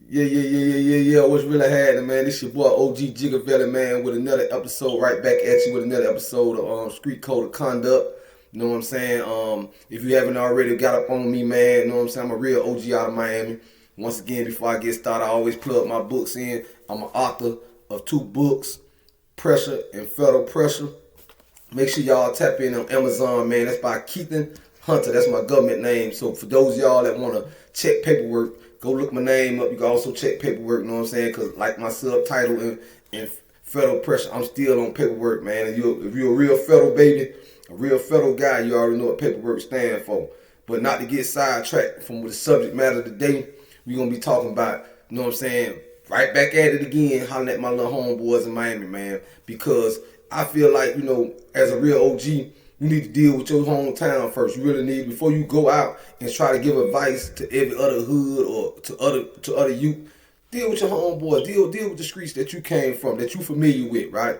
Yeah. What's really happening, man? This your boy OG Gigavelli, man, with another episode right back at you with another episode of Street Code of Conduct. You know what I'm saying? If you haven't already got up on me, man, you know what I'm saying? I'm a real OG out of Miami. Once again, before I get started, I always plug my books in. I'm an author of 2 books, Pressure and Federal Pressure. Make sure y'all tap in on Amazon, man. That's by Keithan Hunter. That's my government name. So for those of y'all that want to check paperwork, go look my name up. You can also check paperwork, you know what I'm saying? Because like my subtitle in Federal Pressure, I'm still on paperwork, man. If you're a real federal baby, a real federal guy, you already know what paperwork stands for. But not to get sidetracked from the subject matter today, we're going to be talking about, you know what I'm saying, right back at it again, hollering at my little homeboys in Miami, man. Because I feel like, you know, as a real OG, you need to deal with your hometown first. You really need, before you go out and try to give advice to every other hood or to other youth, deal with your homeboy. Deal with the streets that you came from, that you familiar with, right?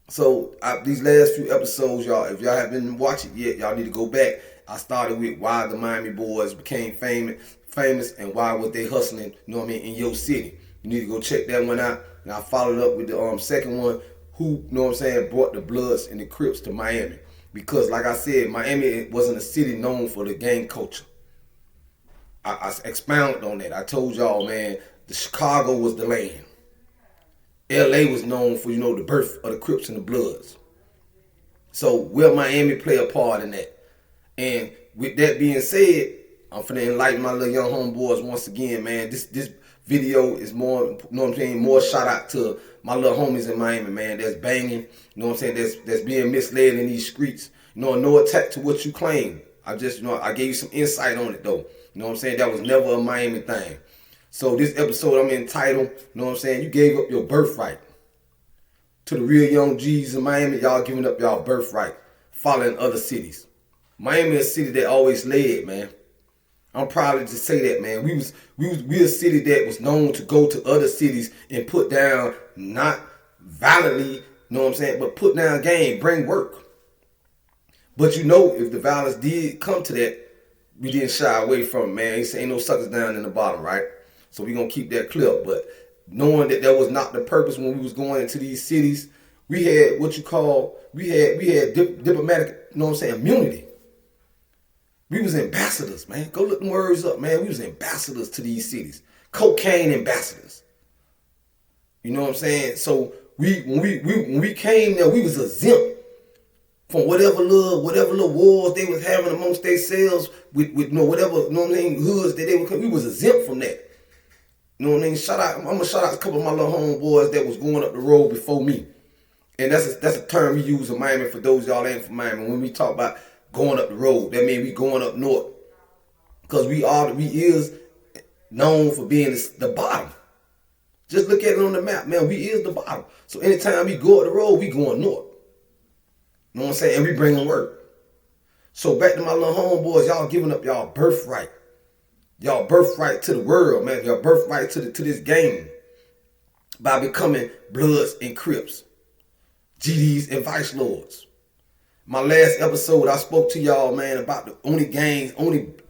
So these last few episodes, y'all, if y'all haven't watched it yet, y'all need to go back. I started with why the Miami boys became famous and why was they hustling, you know what I mean, in your city. You need to go check that one out. And I followed up with the second one, who, you know what I'm saying, brought the Bloods and the Crips to Miami. Because like I said, Miami wasn't a city known for the gang culture. I expounded on that. I told y'all, man, the Chicago was the land. LA was known for, you know, the birth of the Crips and the Bloods. So will Miami play a part in that? And with that being said, I'm finna enlighten my little young homeboys once again, man. This video is more, you know what I'm saying, more shout out to my little homies in Miami, man, that's banging, you know what I'm saying, that's being misled in these streets. You know, no attack to what you claim. I just, you know, I gave you some insight on it, though. You know what I'm saying? That was never a Miami thing. So this episode I'm entitled, you know what I'm saying, you gave up your birthright. To the real young G's in Miami, y'all giving up y'all birthright, following other cities. Miami is a city that always led, man. I'm proud to say that, man. We a city that was known to go to other cities and put down, not violently, you know what I'm saying, but put down game, bring work. But you know, if the violence did come to that, we didn't shy away from it, man. Ain't no suckers down in the bottom, right? So we gonna keep that clear. But knowing that was not the purpose when we was going into these cities, we had what you call, we had diplomatic, you know what I'm saying, immunity. We was ambassadors, man. Go look them words up, man. We was ambassadors to these cities. Cocaine ambassadors. You know what I'm saying? So when we came there, we was exempt from whatever little wars they was having amongst themselves with you know, whatever, you know what I mean, hoods that they were, we was exempt from that. You know what I mean? I'm gonna shout out a couple of my little homeboys that was going up the road before me. And that's a term we use in Miami for those y'all ain't from Miami. When we talk about going up the road, that means we going up north. Because we is known for being the bottom. Just look at it on the map, man. We is the bottom. So anytime we go up the road, we going north. You know what I'm saying? And we bringing work. So back to my little homeboys, y'all giving up y'all birthright. Y'all birthright to the world, man. Y'all birthright to this game by becoming Bloods and Crips, GDs and Vice Lords. My last episode, I spoke to y'all, man, about the only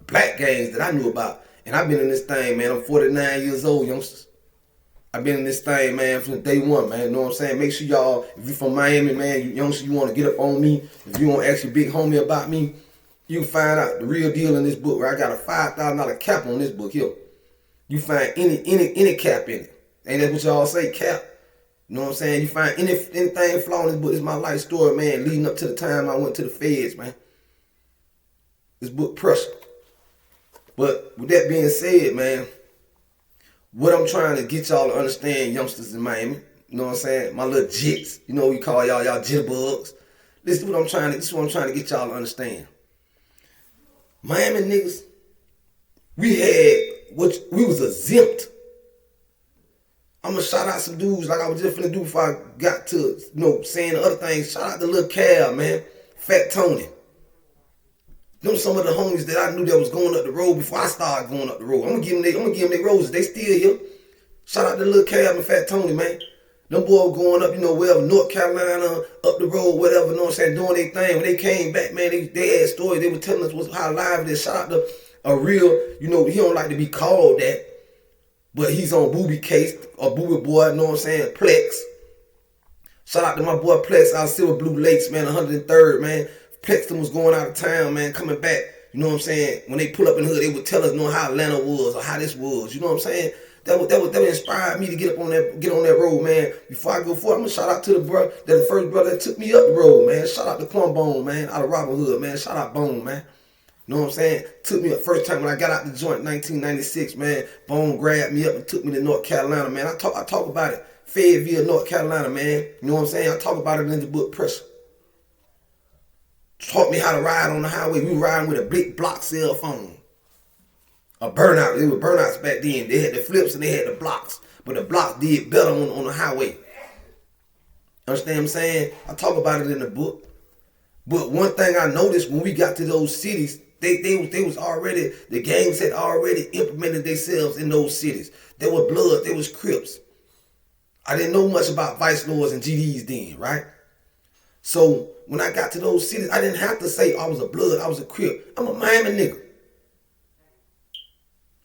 black gangs that I knew about. And I've been in this thing, man. I'm 49 years old, youngsters. I've been in this thing, man, from day one, man. You know what I'm saying? Make sure y'all, if you're from Miami, man, you youngsters, you want to get up on me. If you want to ask your big homie about me, you can find out the real deal in this book, where I got a $5,000 cap on this book here. You find any cap in it. Ain't that what y'all say, cap? You know what I'm saying? You find anything flaw in this book. It's my life story, man, leading up to the time I went to the feds, man. This book, Pressure. But with that being said, man, what I'm trying to get y'all to understand, youngsters in Miami, you know what I'm saying? My little jits, you know what we call y'all jitterbugs. This is what I'm trying to get y'all to understand. Miami niggas, we was exempt. I'm gonna shout out some dudes like I was just finna do before I got to, you know, saying the other things. Shout out to Lil Cal, man. Fat Tony. Them some of the homies that I knew that was going up the road before I started going up the road. I'm gonna give them their roses. They still here. Shout out to Lil Cal and Fat Tony, man. Them boys going up, you know, wherever, North Carolina, up the road, whatever, you know what I'm saying, doing their thing. When they came back, man, they had stories. They were telling us how live it is. Shout out to a real, you know, he don't like to be called that, But he's on Booby Case, or Booby Boy, you know what I'm saying? Plex. Shout out to my boy Plex out of Silver Blue Lakes, man, 103rd, man. Plex was going out of town, man, coming back. You know what I'm saying? When they pull up in the hood, they would tell us, how Atlanta was or how this was. You know what I'm saying? That would inspire me to get on that road, man. Before I go forward, I'm gonna shout out to the first brother that took me up the road, man. Shout out to Plum Bone, man, out of Robin Hood, man. Shout out Bone, man. You know what I'm saying? Took me the first time when I got out the joint in 1996, man. Bone grabbed me up and took me to North Carolina, man. I talk about it. Fayetteville, North Carolina, man. You know what I'm saying? I talk about it in the book Pressure. Taught me how to ride on the highway. We were riding with a big block cell phone. A burnout. It was burnouts back then. They had the flips and they had the blocks. But the blocks did better on the highway. Understand what I'm saying? I talk about it in the book. But one thing I noticed when we got to those cities, they was already, the gangs had already implemented themselves in those cities. There was blood, there was Crips. I didn't know much about Vice Lords and GDs then, right? So when I got to those cities, I didn't have to say I was a blood, I was a Crip. I'm a Miami nigga.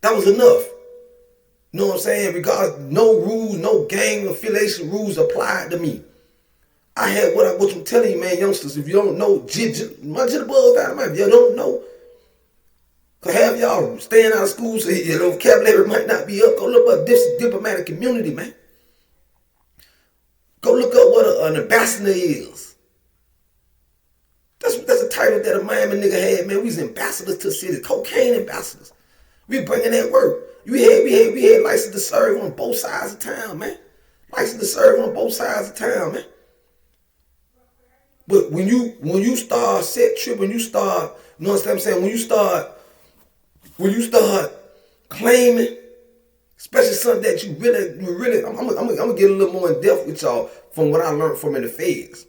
That was enough. You know what I'm saying? Regardless, no rules, no gang affiliation rules applied to me. I had what I'm telling you, man, youngsters. If you don't know, my jitterbugs dynamite. If you don't know, cause have y'all staying out of school, so your vocabulary might not be up. Go look up diplomatic community, man. Go look up what an ambassador is. That's a title that a Miami nigga had, man. We was ambassadors to the city, cocaine ambassadors. We bringing that work. We had license to serve on both sides of town, man. License to serve on both sides of town, man. But when you start set trip, when you start, you know what I'm saying? When you start claiming, especially something that you really, I'm gonna get a little more in depth with y'all from what I learned from in the feds.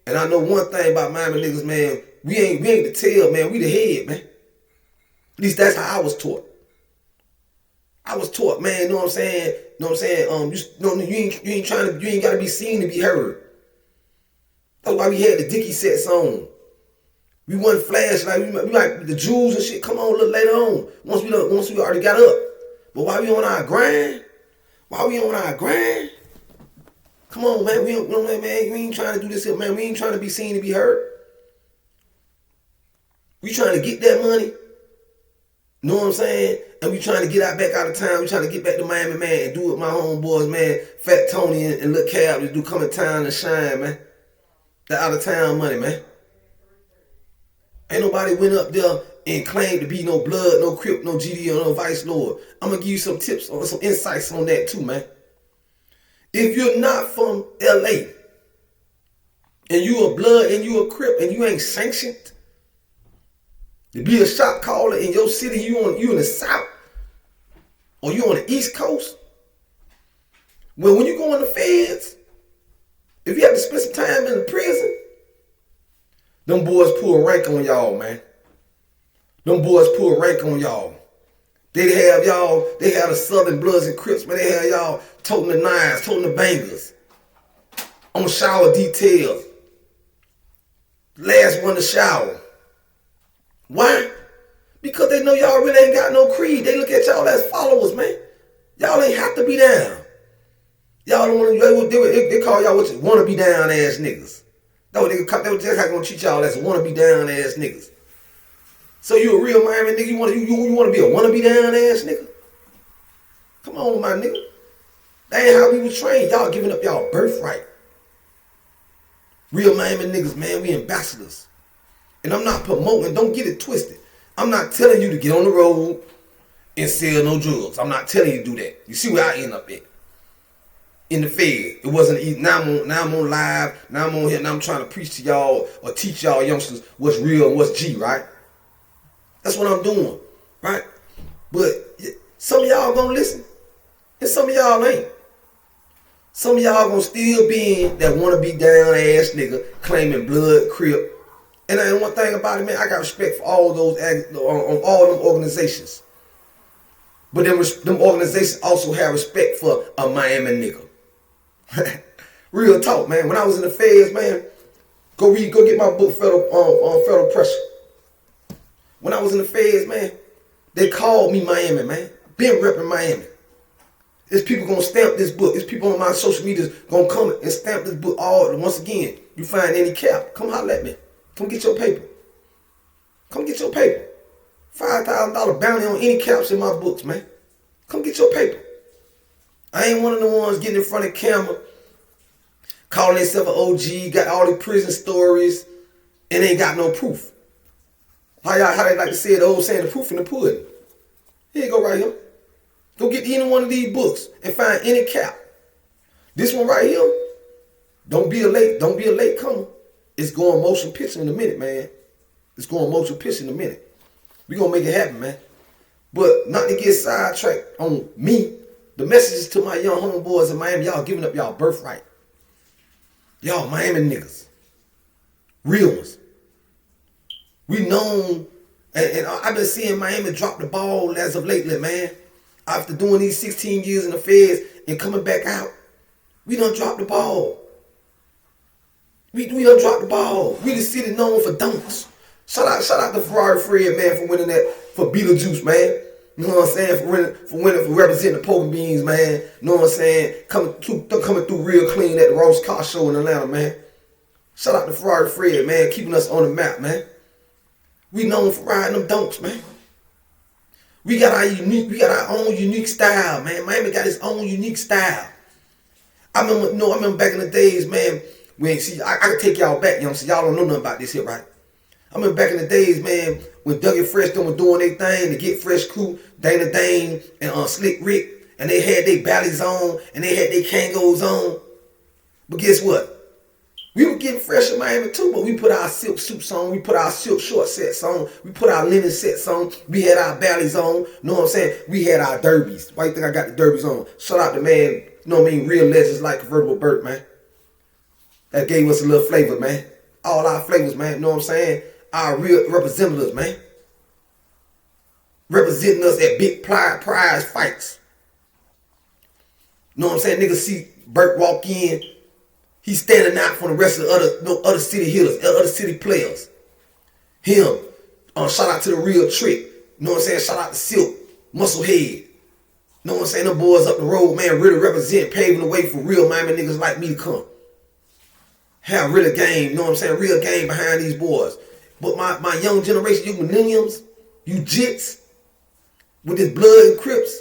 And I know one thing about Miami niggas, man, we ain't the tail, man, we the head, man. At least that's how I was taught. I was taught, man, you know what I'm saying? You know what I'm saying? You ain't gotta be seen to be heard. That's why we had the Dickie sets on. We wasn't flash like we like the jewels and shit. Come on a little later on. Once we already got up. But while we on our grind, come on, man. We ain't trying to do this here, man. We ain't trying to be seen to be heard. We trying to get that money. Know what I'm saying? And we trying to get back out of town. We trying to get back to Miami, man, and do what my homeboys, man, Fat Tony and Lil Cab to do, come in town and shine, man. That out of town money, man. Ain't nobody went up there and claimed to be no blood, no Crip, no GD, or no Vice Lord. I'm gonna give you some tips or some insights on that too, man. If you're not from LA and you a blood and you a Crip and you ain't sanctioned to be a shot caller in your city, you in the South or you on the East Coast, well, when you go in the feds, if you have to spend some time in the prison, them boys pull rank on y'all, man. Them boys pull rank on y'all. They have the Southern Bloods and Crips, man. They have y'all toting the knives, toting the bangers, on shower details. Last one to shower. Why? Because they know y'all really ain't got no creed. They look at y'all as followers, man. Y'all ain't have to be down. Y'all don't want to, they call y'all what you want to be down ass niggas. They were just like gonna treat y'all as want to be down ass niggas. So you a real Miami nigga? You want to be a want to be down ass nigga? Come on, my nigga. That ain't how we was trained. Y'all giving up y'all birthright. Real Miami niggas, man, we ambassadors. And I'm not promoting, don't get it twisted. I'm not telling you to get on the road and sell no drugs. I'm not telling you to do that. You see where I end up at? In the Fed. It wasn't easy. Now I'm on live. Now I'm on here. Now I'm trying to preach to y'all or teach y'all youngsters what's real and what's G, right? That's what I'm doing, right? But some of y'all gonna listen, and some of y'all ain't. Some of y'all gonna still be in that wanna be down ass nigga claiming blood, Crip. And one thing about it, man, I got respect for all those all them organizations. But them organizations also have respect for a Miami nigga. Real talk, man. When I was in the feds, man, go get my book, Federal Pressure. When I was in the feds, man, they called me Miami, man. Been repping Miami. There's people gonna stamp this book. There's people on my social media gonna come and stamp this book all once again. You find any cap, come holler at me. Come get your paper. Come get your paper. $5,000 bounty on any caps in my books, man. Come get your paper. I ain't one of the ones getting in front of camera, calling themselves an OG, got all the prison stories, and ain't got no proof. How they like to say the old saying, the proof in the pudding. Here you go right here. Go get any one of these books and find any cap. This one right here, don't be a late comer. It's going motion picture in a minute, man. It's going motion picture in a minute. We gonna make it happen, man. But not to get sidetracked on me, the messages to my young homeboys in Miami, y'all giving up y'all birthright. Y'all Miami niggas. Real ones. We known, and I've been seeing Miami drop the ball as of lately, man. After doing these 16 years in the feds and coming back out, we done dropped the ball. We done dropped the ball. We the city known for dunks. Shout out to Ferrari Fred, man, for winning that, for Beetlejuice, man. You know what I'm saying? For representing the Poker Beans, man. You know what I'm saying? Coming through real clean at the Ross Car Show in Atlanta, man. Shout out to Ferrari Fred, man, keeping us on the map, man. We known for riding them dunks, man. We got our own unique style, man. Miami got its own unique style. I remember back in the days, man, when, see, I can take y'all back, so y'all don't know nothing about this here, right? I remember back in the days, man, when Doug and Fresh them were doing their thing, the Get Fresh crew, Dana Dane and Slick Rick, and they had their ballies on, and they had their Kangos on. But guess what? We were getting fresh in Miami too, but we put our silk suits on, we put our silk short sets on, we put our linen sets on, we had our ballies on, you know what I'm saying? We had our derbies. Why you think I got the derbies on? Shout out to, man, you know what I mean, real legends like Convertible Burt, man. That gave us a little flavor, man. All our flavors, man, you know what I'm saying? Our real representatives, man. Representing us at big prize fights. You know what I'm saying? Niggas see Burt walk in, he's standing out from the rest of the other city hitters, other city players. Him. Shout out to the Real Trick. You know what I'm saying? Shout out to Silk, Musclehead. You know what I'm saying? Them boys up the road, man, really represent, paving the way for real Miami niggas like me to come. Have real game, you know what I'm saying? Real game behind these boys. But my young generation, you millenniums, you jits, with this blood and Crips,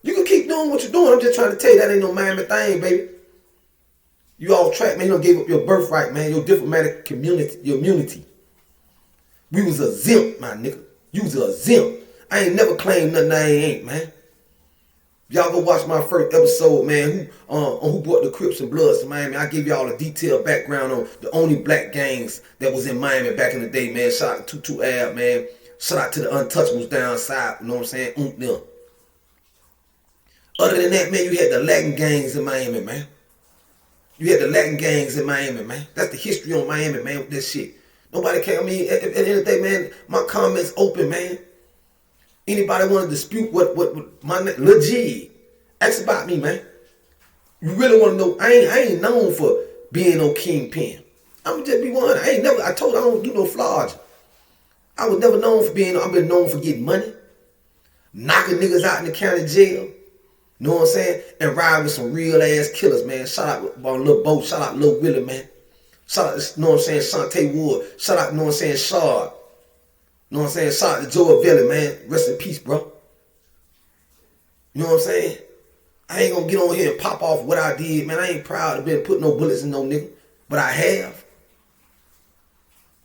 you can keep doing what you're doing. I'm just trying to tell you that ain't no Miami thing, baby. You all trapped, man. You done gave up your birthright, man. Your diplomatic community, your immunity. We was exempt, my nigga. You was exempt. I ain't never claimed nothing I ain't, man. Y'all go watch my first episode, man, who brought the Crips and Bloods to Miami. I give y'all a detailed background on the only black gangs that was in Miami back in the day, man. Shout out to Tutu Ab, man. Shout out to the Untouchables down south, you know what I'm saying? Them. Other than that, man, you had the Latin gangs in Miami, man. You had the Latin gangs in Miami, man. That's the history on Miami, man, with this shit. Nobody can, I mean, at the end of the day, man, my comments open, man. Anybody want to dispute what my Lil G, ask about me, man. You really want to know, I ain't known for being no kingpin. I'm just be one. I told you I don't do no flogging. I was never known for being, I've been known for getting money, knocking niggas out in the county jail. You know what I'm saying? And ride with some real ass killers, man. Shout out on Lil Bo, shout out Lil Willie, man. Shout out, you know what I'm saying, Shantae Wood. Shout out, you know what I'm saying, Shard. You know what I'm saying? Shout out to Joe Avelli, man. Rest in peace, bro. You know what I'm saying? I ain't gonna get on here and pop off what I did, man. I ain't proud of being put no bullets in no nigga. But I have.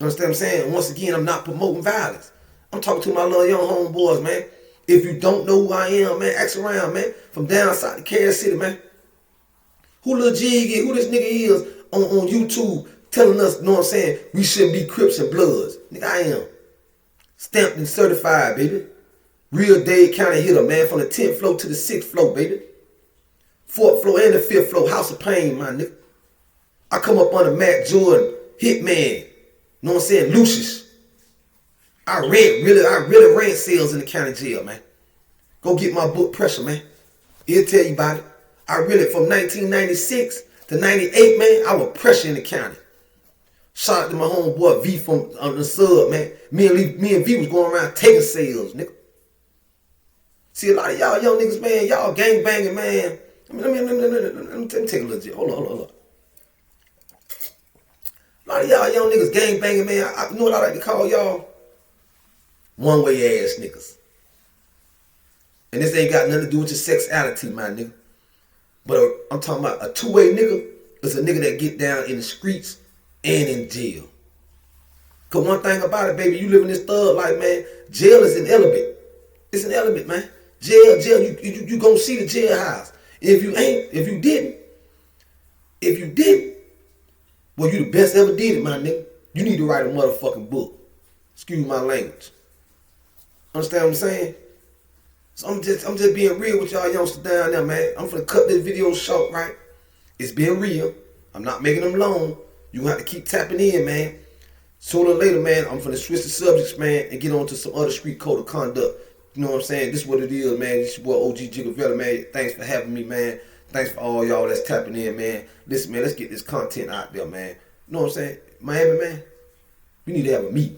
You understand what I'm saying? And once again, I'm not promoting violence. I'm talking to my little young homeboys, man. If you don't know who I am, man, ask around, man. From down south to Kansas City, man. Who Lil G is, who this nigga is on YouTube telling us, you know what I'm saying, we shouldn't be Crips and Bloods. Nigga, I am. Stamped and certified, baby. Real Dade County hitter, man. From the 10th floor to the 6th floor, baby. 4th floor and the 5th floor. House of Pain, my nigga. I come up under Matt Jordan, Hitman. You know what I'm saying? Lucius. I really ran sales in the county jail, man. Go get my book, Pressure, man. He'll tell you about it. I really, from 1996 to 98, man, I was pressure in the county. Shout out to my homeboy V from the sub, man. Me and V was going around taking sales, nigga. See, a lot of y'all young niggas, man, y'all gang banging, man. Let me take a little jit. Hold on. A lot of y'all young niggas gang banging, man. You know what I like to call y'all? One-way ass niggas. And this ain't got nothing to do with your sexuality, my nigga. But I'm talking about a two-way nigga is a nigga that get down in the streets and in jail. Cause one thing about it, baby, you live in this thug life, man. Jail is an element. It's an element, man. Jail, you gonna see the jailhouse. If you didn't, well, you the best ever did it, my nigga. You need to write a motherfucking book. Excuse my language. Understand what I'm saying? So I'm just being real with y'all youngsters down there, man. I'm finna cut this video short, right? It's being real. I'm not making them long. You gonna have to keep tapping in, man. Sooner or later, man, I'm finna switch the subjects, man, and get on to some other street code of conduct. You know what I'm saying? This is what it is, man. This is your boy OG Jigga, man. Thanks for having me, man. Thanks for all y'all that's tapping in, man. Listen, man, let's get this content out there, man. You know what I'm saying? Miami, man, we need to have a meet.